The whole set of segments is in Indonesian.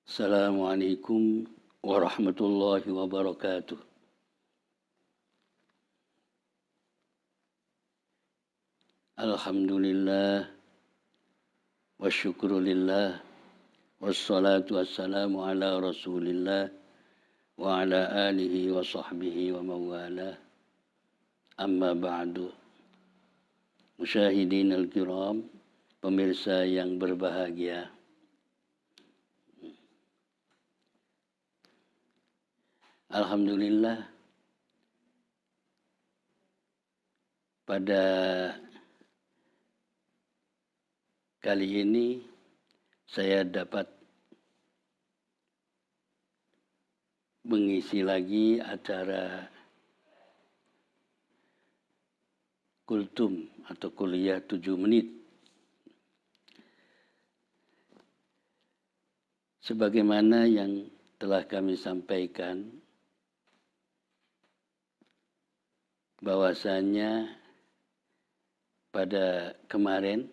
Assalamualaikum warahmatullahi wabarakatuh. Alhamdulillah wa syukrulillah wassalatu wassalamu ala rasulillah wa ala alihi wa sahbihi wa mawalah. Amma ba'du. Musyahidin al-kiram, pemirsa yang berbahagia. Alhamdulillah, pada kali ini saya dapat mengisi lagi acara kultum atau kuliah 7 menit. Sebagaimana yang telah kami sampaikan, bahwasanya pada kemarin,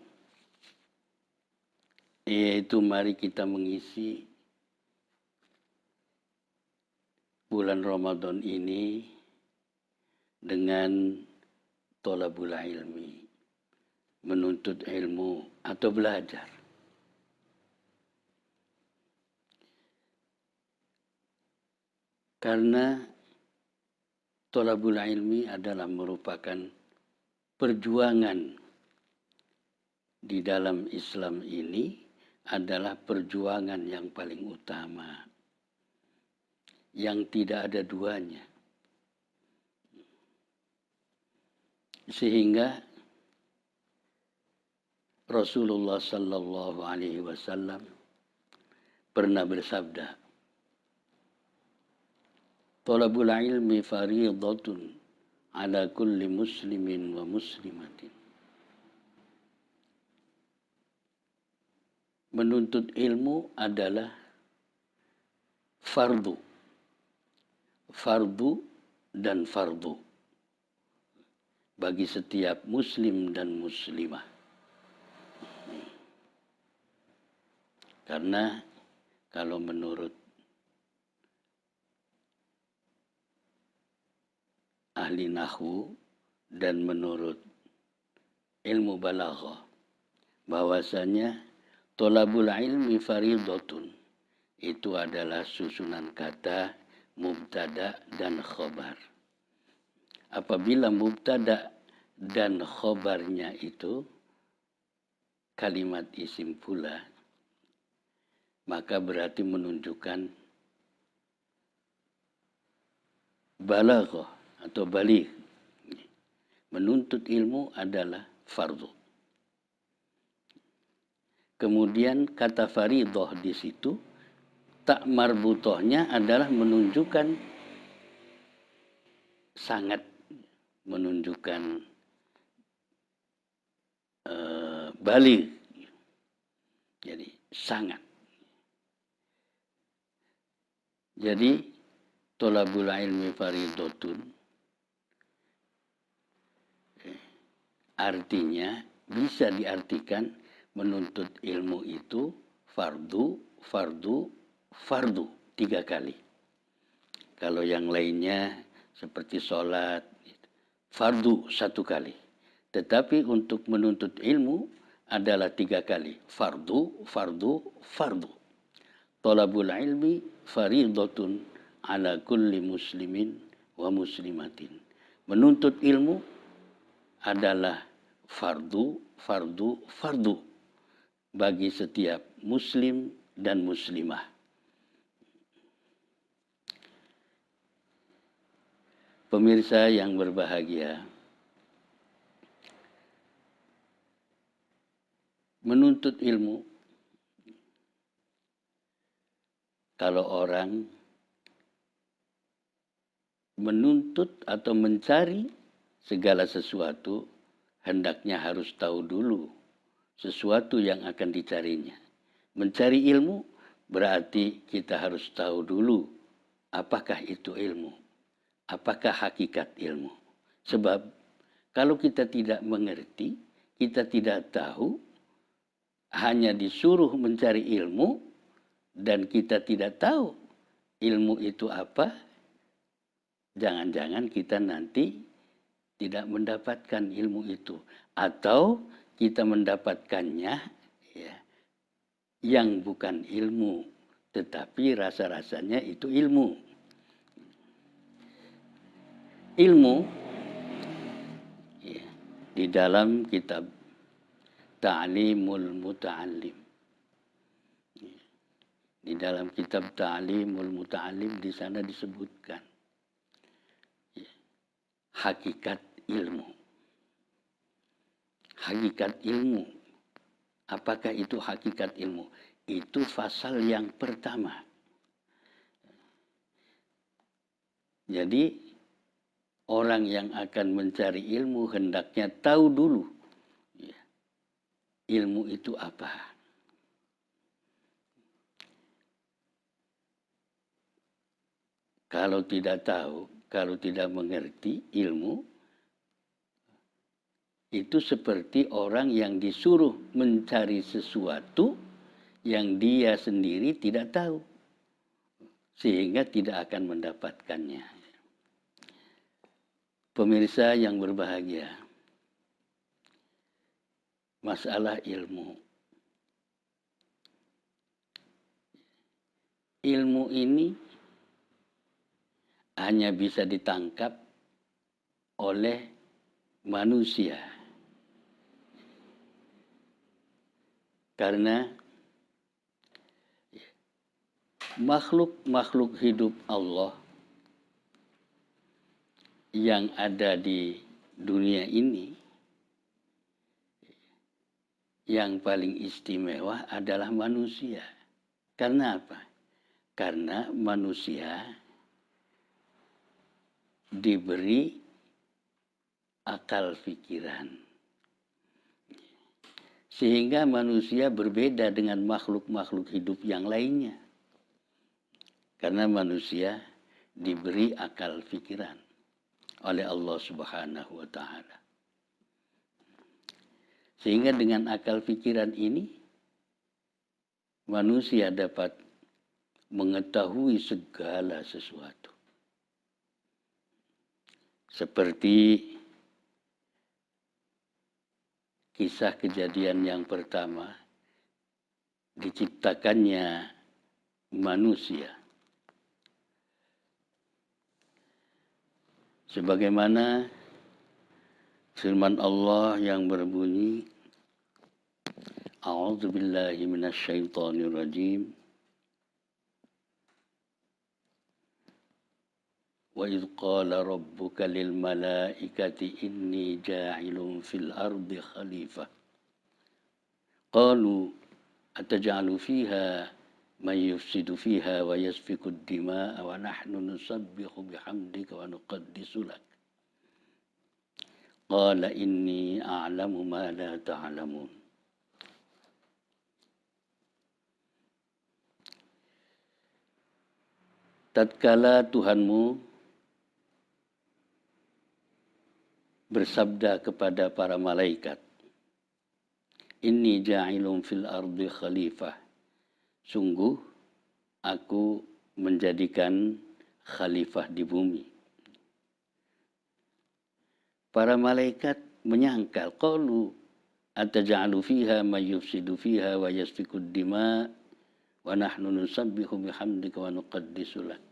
yaitu mari kita mengisi bulan Ramadan ini dengan thalabul ilmi, menuntut ilmu atau belajar. Karena thalabul ilmi adalah merupakan perjuangan di dalam Islam ini, adalah perjuangan yang paling utama, yang tidak ada duanya. Sehingga Rasulullah sallallahu alaihi wasallam pernah bersabda, "Thalabul ilmi fariidatun ala kulli muslimin wa muslimatin." Menuntut ilmu adalah fardu. Fardu dan fardu bagi setiap muslim dan muslimah. Karena kalau menurut ahli nahwu dan menurut ilmu balaghah, bahwasanya thalabul ilmi faridatun itu adalah susunan kata mubtada dan khobar. Apabila mubtada dan khobarnya itu kalimat isim pula, maka berarti menunjukkan balaghah atau baligh. Menuntut ilmu adalah fardu. Kemudian kata faridah di situ, tak marbutohnya adalah menunjukkan sangat, menunjukkan baligh. Jadi sangat. Jadi thalabul ilmi faridatun artinya bisa diartikan menuntut ilmu itu fardu, fardu, fardu 3 kali. Kalau yang lainnya seperti sholat, fardu 1 kali. Tetapi untuk menuntut ilmu adalah 3 kali. Fardu, fardu, fardu. Thalabul ilmi faridatun ala kulli muslimin wa muslimatin. Menuntut ilmu adalah fardu, fardu, fardu bagi setiap muslim dan muslimah. Pemirsa yang berbahagia, menuntut ilmu, kalau orang menuntut atau mencari segala sesuatu, hendaknya harus tahu dulu sesuatu yang akan dicarinya. Mencari ilmu berarti kita harus tahu dulu apakah itu ilmu, apakah hakikat ilmu. Sebab kalau kita tidak mengerti, kita tidak tahu, hanya disuruh mencari ilmu, dan kita tidak tahu ilmu itu apa, jangan-jangan kita nanti tidak mendapatkan ilmu itu. Atau kita mendapatkannya ya, yang bukan ilmu, tetapi rasa-rasanya itu ilmu. Ilmu ya, di dalam kitab Ta'limul Muta'allim. Di dalam kitab Ta'limul Muta'allim di sana disebutkan ya, hakikat ilmu. Hakikat ilmu. Apakah itu hakikat ilmu? Itu fasal yang pertama. Jadi orang yang akan mencari ilmu hendaknya tahu dulu ya, ilmu itu apa. Kalau tidak tahu, kalau tidak mengerti ilmu, itu seperti orang yang disuruh mencari sesuatu yang dia sendiri tidak tahu, sehingga tidak akan mendapatkannya. Pemirsa yang berbahagia, masalah ilmu. Ilmu ini hanya bisa ditangkap oleh manusia. Karena makhluk-makhluk hidup Allah yang ada di dunia ini, yang paling istimewa adalah manusia. Karena apa? Karena manusia diberi akal pikiran. Sehingga manusia berbeda dengan makhluk-makhluk hidup yang lainnya. Karena manusia diberi akal pikiran oleh Allah Subhanahu wa Ta'ala. Sehingga dengan akal pikiran ini, manusia dapat mengetahui segala sesuatu. Seperti kisah kejadian yang pertama, diciptakannya manusia. Sebagaimana firman Allah yang berbunyi, A'udzu billahi minasyaitonir rajim. Wa idz qala rabbuka lil malaikati inni ja'ilun fil ardi khalifah. Qalu ataj'alu fiha man yufsidu fiha wa yasfiku ad-dima'a wa nahnu nusabbihu bihamdika wa nuqaddisu lak. Qala inni a'lamu ma la ta'lamun. Tatkala Tuhanmu bersabda kepada para malaikat, Inni ja'ilun fil ardi khalifah. Sungguh aku menjadikan khalifah di bumi. Para malaikat menyangkal, qalu ataj'alu fiha may yufsidu fiha wa yasfiku ad-dima' wa nahnu nusabbihu bihamdika wa nuqaddisu lak.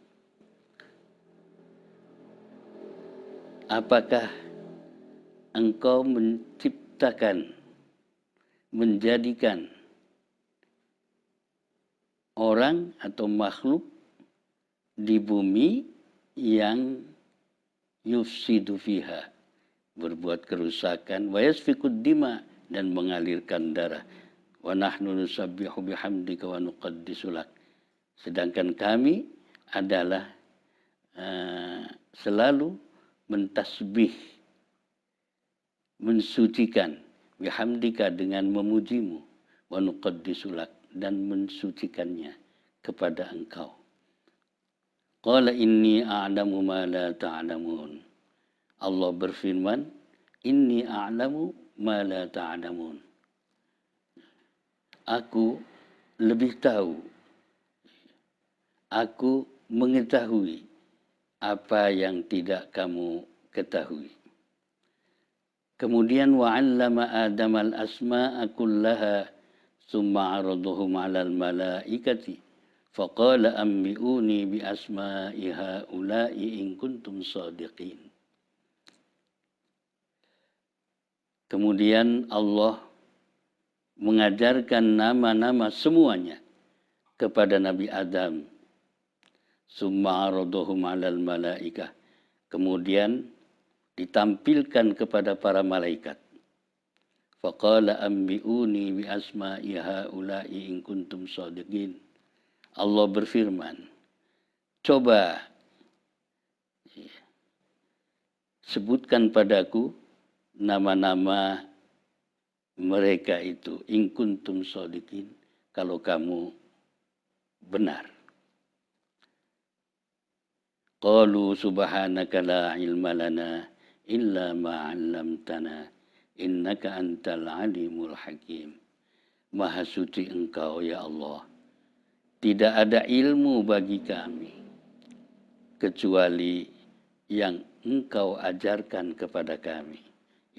Apakah engkau menciptakan, menjadikan orang atau makhluk di bumi yang yufsidu fiha, berbuat kerusakan, wa yasfikud dima, dan mengalirkan darah, wa nahnu nusabbihu bihamdika wa nuqaddisu lak. Sedangkan kami adalah selalu mentasbih, mensucikan, bihamdika, dengan memujimu, wa nuqaddisu lak, dan mensucikannya kepada engkau. Qala inni a'lamu ma la ta'lamun. Allah berfirman, inni a'lamu ma la ta'lamun. Aku lebih tahu Aku mengetahui apa yang tidak kamu ketahui. Kemudian wa'allama Adam al-asma'a kullaha thumma 'aradahum 'alal malaikati faqala ambi'uni bi asma'i haula'i in kuntum shadiqin. Kemudian Allah mengajarkan nama-nama semuanya kepada Nabi Adam. Summa 'aradahum 'alal malaikah. Kemudian ditampilkan kepada para malaikat. Faqala ambi'uni bi asma'i haula'i in kuntum shadiqin. Allah berfirman, coba sebutkan padaku nama-nama mereka itu, in kuntum shadiqin, kalau kamu benar. Qalu subhanaka la ilma lana illa ma 'allamtana innaka antal alimul hakim. Maha suci Engkau ya Allah. Tidak ada ilmu bagi kami kecuali yang Engkau ajarkan kepada kami.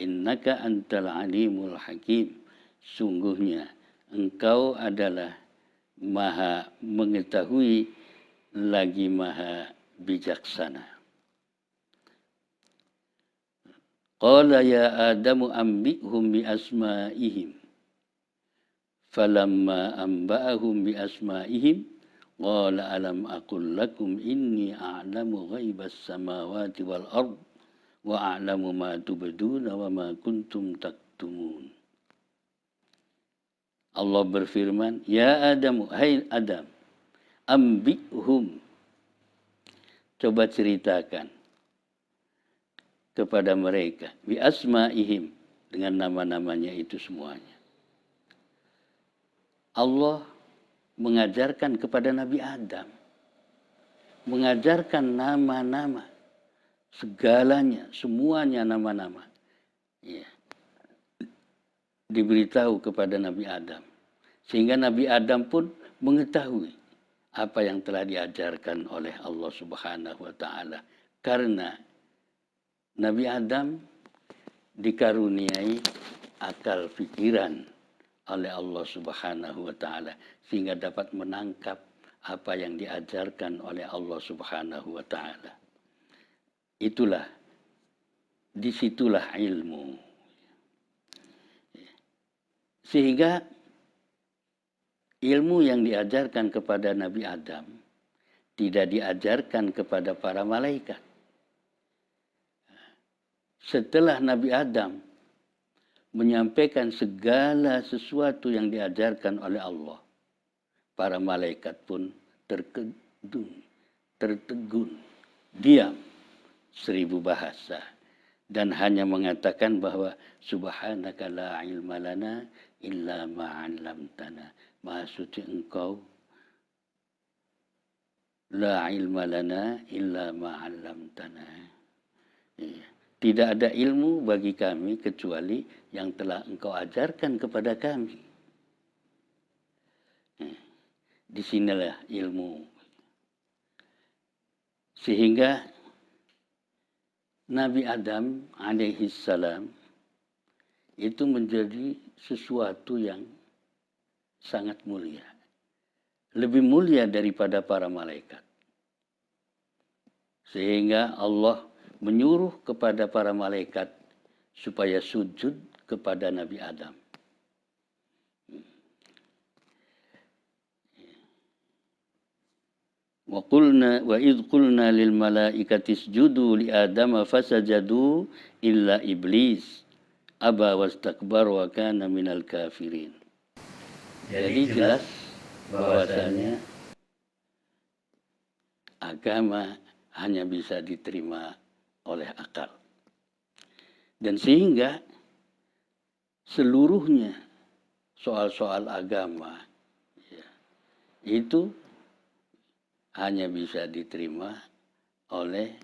Innaka antal alimul hakim. Sungguhnya Engkau adalah maha mengetahui lagi maha bijaksana. Qala ya Adamu ambihum bi asma'ihim. Falamma amba'ahum bi asma'ihim qala alam aqul lakum inni a'lamu ghaibas samawati wal ard wa a'lamu ma tubduna wa ma kuntum taktumun. Allah berfirman, ya Adamu, hai Adam, ambihum, coba ceritakan kepada mereka bi asma'ihim, dengan nama-namanya itu semuanya. Allah mengajarkan kepada Nabi Adam, mengajarkan nama-nama, segalanya, semuanya nama-nama. Ya. Diberitahu kepada Nabi Adam. Sehingga Nabi Adam pun mengetahui apa yang telah diajarkan oleh Allah Subhanahu wa taala. Karena Nabi Adam dikaruniai akal pikiran oleh Allah Subhanahu wa taala sehingga dapat menangkap apa yang diajarkan oleh Allah Subhanahu wa taala. Disitulah ilmu. Sehingga ilmu yang diajarkan kepada Nabi Adam tidak diajarkan kepada para malaikat. Setelah Nabi Adam menyampaikan segala sesuatu yang diajarkan oleh Allah, para malaikat pun tertegun, diam 1000 bahasa dan hanya mengatakan bahwa subhanaka la ilma lana illa ma 'allamtana. Maha suci Engkau, la ilma lana illa ma 'allamtana. Tidak ada ilmu bagi kami kecuali yang telah Engkau ajarkan kepada kami. Disinilah ilmu. Sehingga Nabi Adam alaihissalam itu menjadi sesuatu yang sangat mulia. Lebih mulia daripada para malaikat. Sehingga Allah menyuruh kepada para malaikat supaya sujud kepada Nabi Adam. Wa idh qulna lil malaikati isjudu li adama fasajadu illa iblis aba wastakbar wa kana minal kafirin. Jadi jelas bahwasanya agama hanya bisa diterima oleh akal. Dan sehingga seluruhnya soal-soal agama itu hanya bisa diterima oleh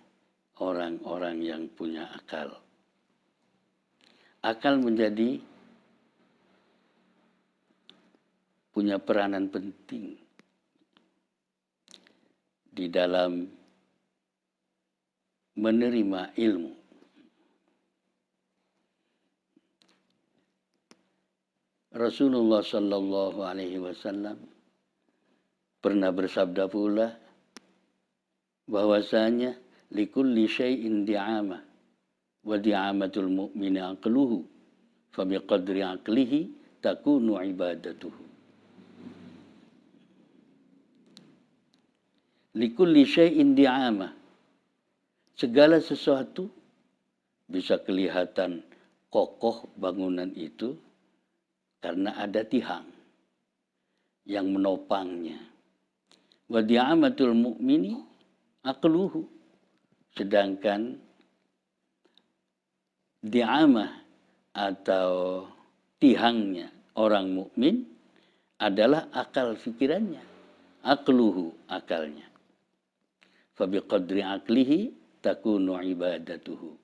orang-orang yang punya akal. Akal punya peranan penting di dalam menerima ilmu. Rasulullah Shallallahu Alaihi Wasallam pernah bersabda pula bahwasanya likulli syai'in di'amah wa di'amatul mu'mini aqluhu fa biqadri aqlihi takunu ibadatuhu. Likulli syai'in di'amah, segala sesuatu bisa kelihatan kokoh bangunan itu karena ada tihang yang menopangnya. Wa di'amatul mu'mini aqluhu, sedangkan di'amah atau tihangnya orang mukmin adalah akal fikirannya, aqluhu, akalnya. Fa biqadri aqlihi takunu ibadatuhu,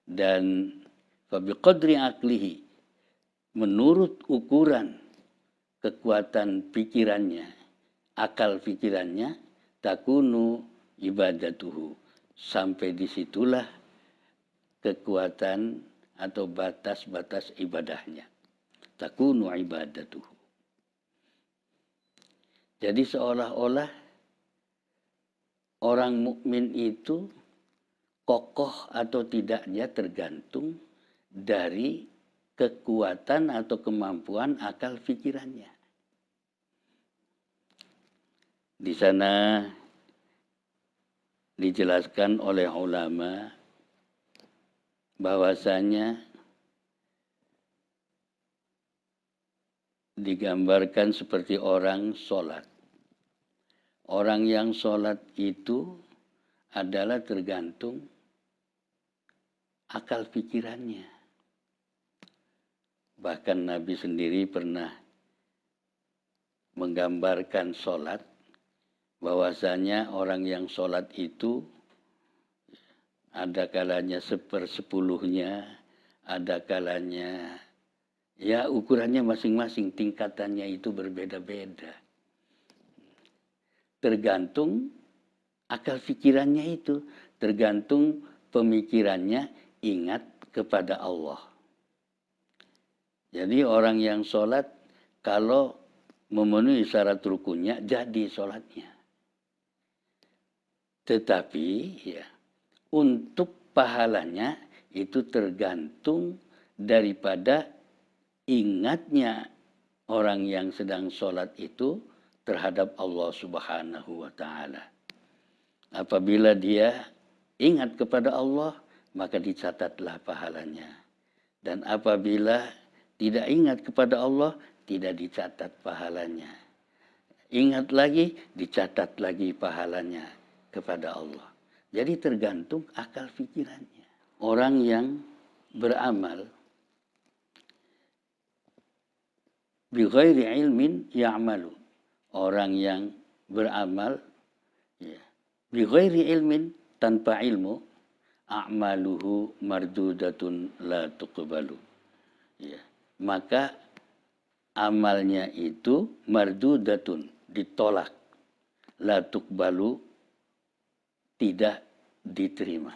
dan fa biqadri aqlihi, menurut ukuran kekuatan pikirannya, akal pikirannya, takunu ibadatuhu, sampai disitulah kekuatan atau batas-batas ibadahnya. Takunu ibadatuhu. Jadi seolah-olah orang mukmin itu kokoh atau tidaknya tergantung dari kekuatan atau kemampuan akal pikirannya. Di sana dijelaskan oleh ulama bahwasanya digambarkan seperti orang sholat. Orang yang sholat itu adalah tergantung akal pikirannya. Bahkan Nabi sendiri pernah menggambarkan sholat, bahwasanya orang yang sholat itu ada kalanya 1/10-nya, ada kalanya ya ukurannya masing-masing, tingkatannya itu berbeda-beda. Tergantung akal pikirannya itu, tergantung pemikirannya ingat kepada Allah. Jadi orang yang sholat kalau memenuhi syarat rukunnya jadi sholatnya. Tetapi ya, untuk pahalanya itu tergantung daripada ingatnya orang yang sedang sholat itu terhadap Allah Subhanahu wa Ta'ala. Apabila dia ingat kepada Allah, maka dicatatlah pahalanya. Dan apabila tidak ingat kepada Allah, tidak dicatat pahalanya. Ingat lagi, dicatat lagi pahalanya kepada Allah. Jadi tergantung akal pikirannya. Orang yang beramal bi ghairi ilmin ya'malu. Orang yang beramal ya, bi ghairi ilmin, tanpa ilmu, a'maluhu mardudatun la tuqbalu. Ya, maka amalnya itu mardudatun, ditolak, la tuqbalu, tidak diterima.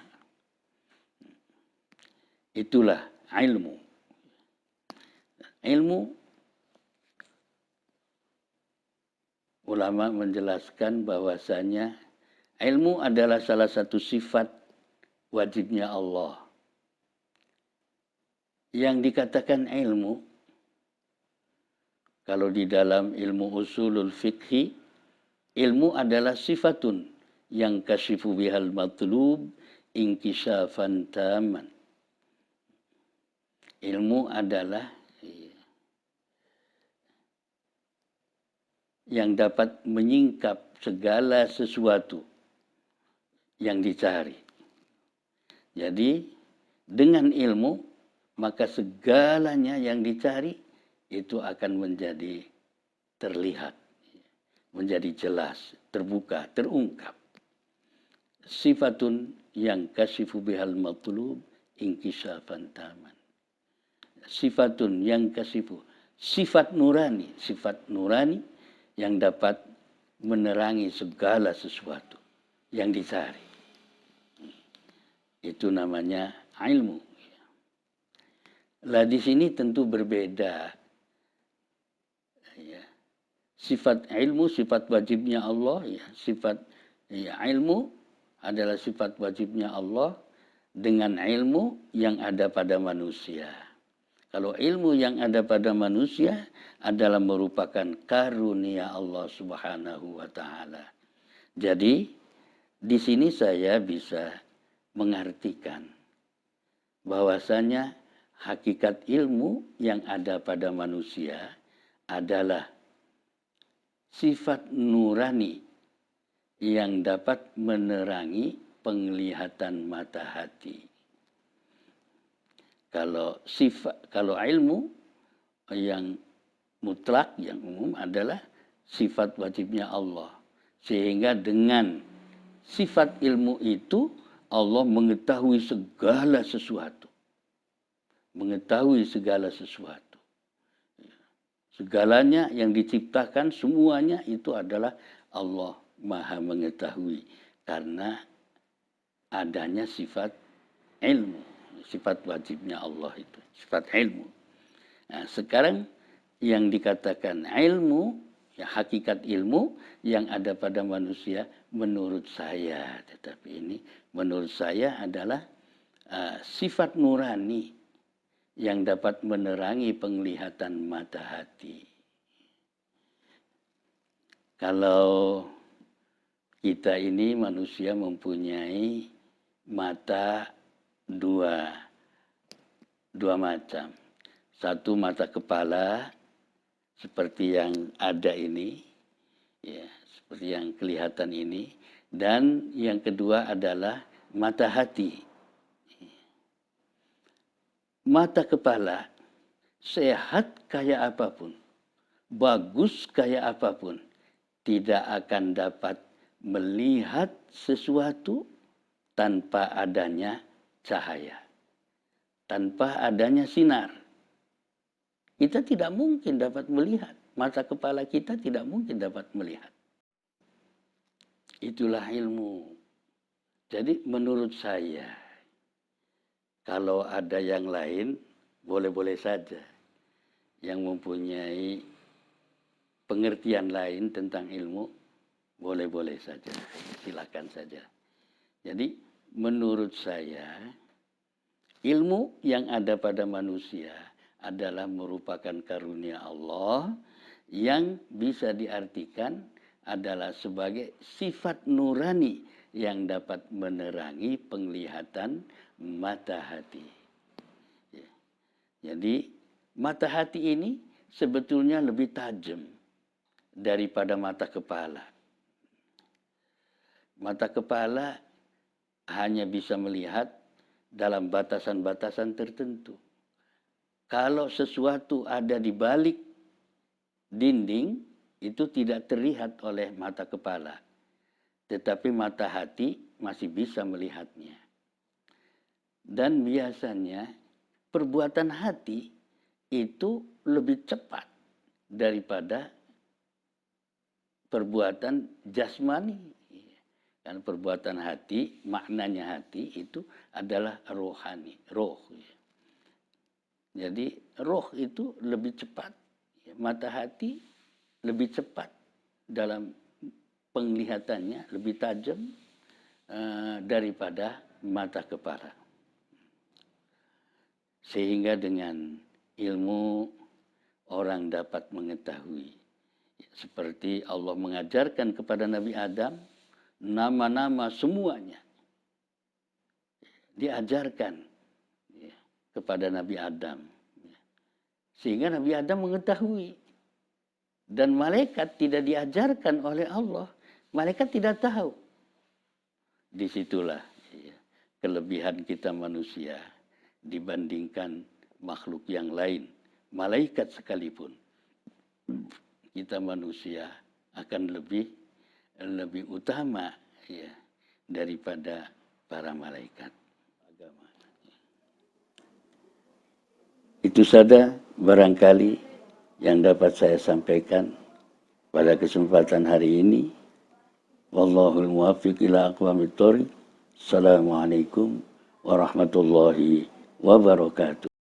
Itulah ilmu. Ilmu, ulama menjelaskan bahwasanya ilmu adalah salah satu sifat wajibnya Allah. Yang dikatakan ilmu, kalau di dalam ilmu usulul fikhi, ilmu adalah sifatun yang kasyifu bihal matlub inkishafan taman. Ilmu adalah yang dapat menyingkap segala sesuatu yang dicari. Jadi dengan ilmu maka segalanya yang dicari itu akan menjadi terlihat, menjadi jelas, terbuka, terungkap. Sifatun yang kasyifu bihal matlub inkishafan taman. Sifatun yang kasyifu, sifat nurani yang dapat menerangi segala sesuatu. yang dicari. Itu namanya ilmu. Lah di sini tentu berbeda. Ya. Sifat ilmu, sifat wajibnya Allah. Ya. Sifat ilmu adalah sifat wajibnya Allah dengan ilmu yang ada pada manusia. Kalau ilmu yang ada pada manusia adalah merupakan karunia Allah Subhanahu wa taala. Jadi di sini saya bisa mengartikan bahwasanya hakikat ilmu yang ada pada manusia adalah sifat nurani yang dapat menerangi penglihatan mata hati. Kalau ilmu yang mutlak, yang umum adalah sifat wajibnya Allah. Sehingga dengan sifat ilmu itu Allah mengetahui segala sesuatu. Mengetahui segala sesuatu. Segalanya yang diciptakan semuanya itu adalah Allah Maha mengetahui karena adanya sifat ilmu, sifat wajibnya Allah itu, sifat ilmu. Nah, sekarang yang dikatakan ilmu, ya hakikat ilmu yang ada pada manusia menurut saya, tetapi ini menurut saya adalah sifat nurani yang dapat menerangi penglihatan mata hati. Kalau kita ini manusia mempunyai mata dua macam. Satu mata kepala seperti yang ada ini, ya, seperti yang kelihatan ini, dan yang kedua adalah mata hati. Mata kepala sehat kayak apapun, bagus kayak apapun, tidak akan dapat melihat sesuatu tanpa adanya cahaya, tanpa adanya sinar. Kita tidak mungkin dapat melihat. Mata kepala kita tidak mungkin dapat melihat. Itulah ilmu. Jadi menurut saya, kalau ada yang lain, boleh-boleh saja. Yang mempunyai pengertian lain tentang ilmu, boleh-boleh saja. Silakan saja. Jadi menurut saya, ilmu yang ada pada manusia adalah merupakan karunia Allah yang bisa diartikan adalah sebagai sifat nurani yang dapat menerangi penglihatan mata hati. Ya. Jadi mata hati ini sebetulnya lebih tajam daripada mata kepala. Mata kepala hanya bisa melihat dalam batasan-batasan tertentu. Kalau sesuatu ada di balik dinding, itu tidak terlihat oleh mata kepala. Tetapi mata hati masih bisa melihatnya. Dan biasanya perbuatan hati itu lebih cepat daripada perbuatan jasmani. Dan perbuatan hati, maknanya hati itu adalah rohani, roh. Jadi roh itu lebih cepat, mata hati lebih cepat dalam penglihatannya, lebih tajam daripada mata kepala. Sehingga dengan ilmu orang dapat mengetahui. Seperti Allah mengajarkan kepada Nabi Adam, nama-nama semuanya diajarkan kepada Nabi Adam. Sehingga Nabi Adam mengetahui. Dan malaikat tidak diajarkan oleh Allah. Malaikat tidak tahu. Disitulah kelebihan kita manusia dibandingkan makhluk yang lain. Malaikat sekalipun. Kita manusia akan lebih utama ya, daripada para malaikat. Agama. Itu saja barangkali yang dapat saya sampaikan pada kesempatan hari ini. Wallahul muwaffiq ila aqwamit thoriq. Assalamualaikum warahmatullahi wabarakatuh.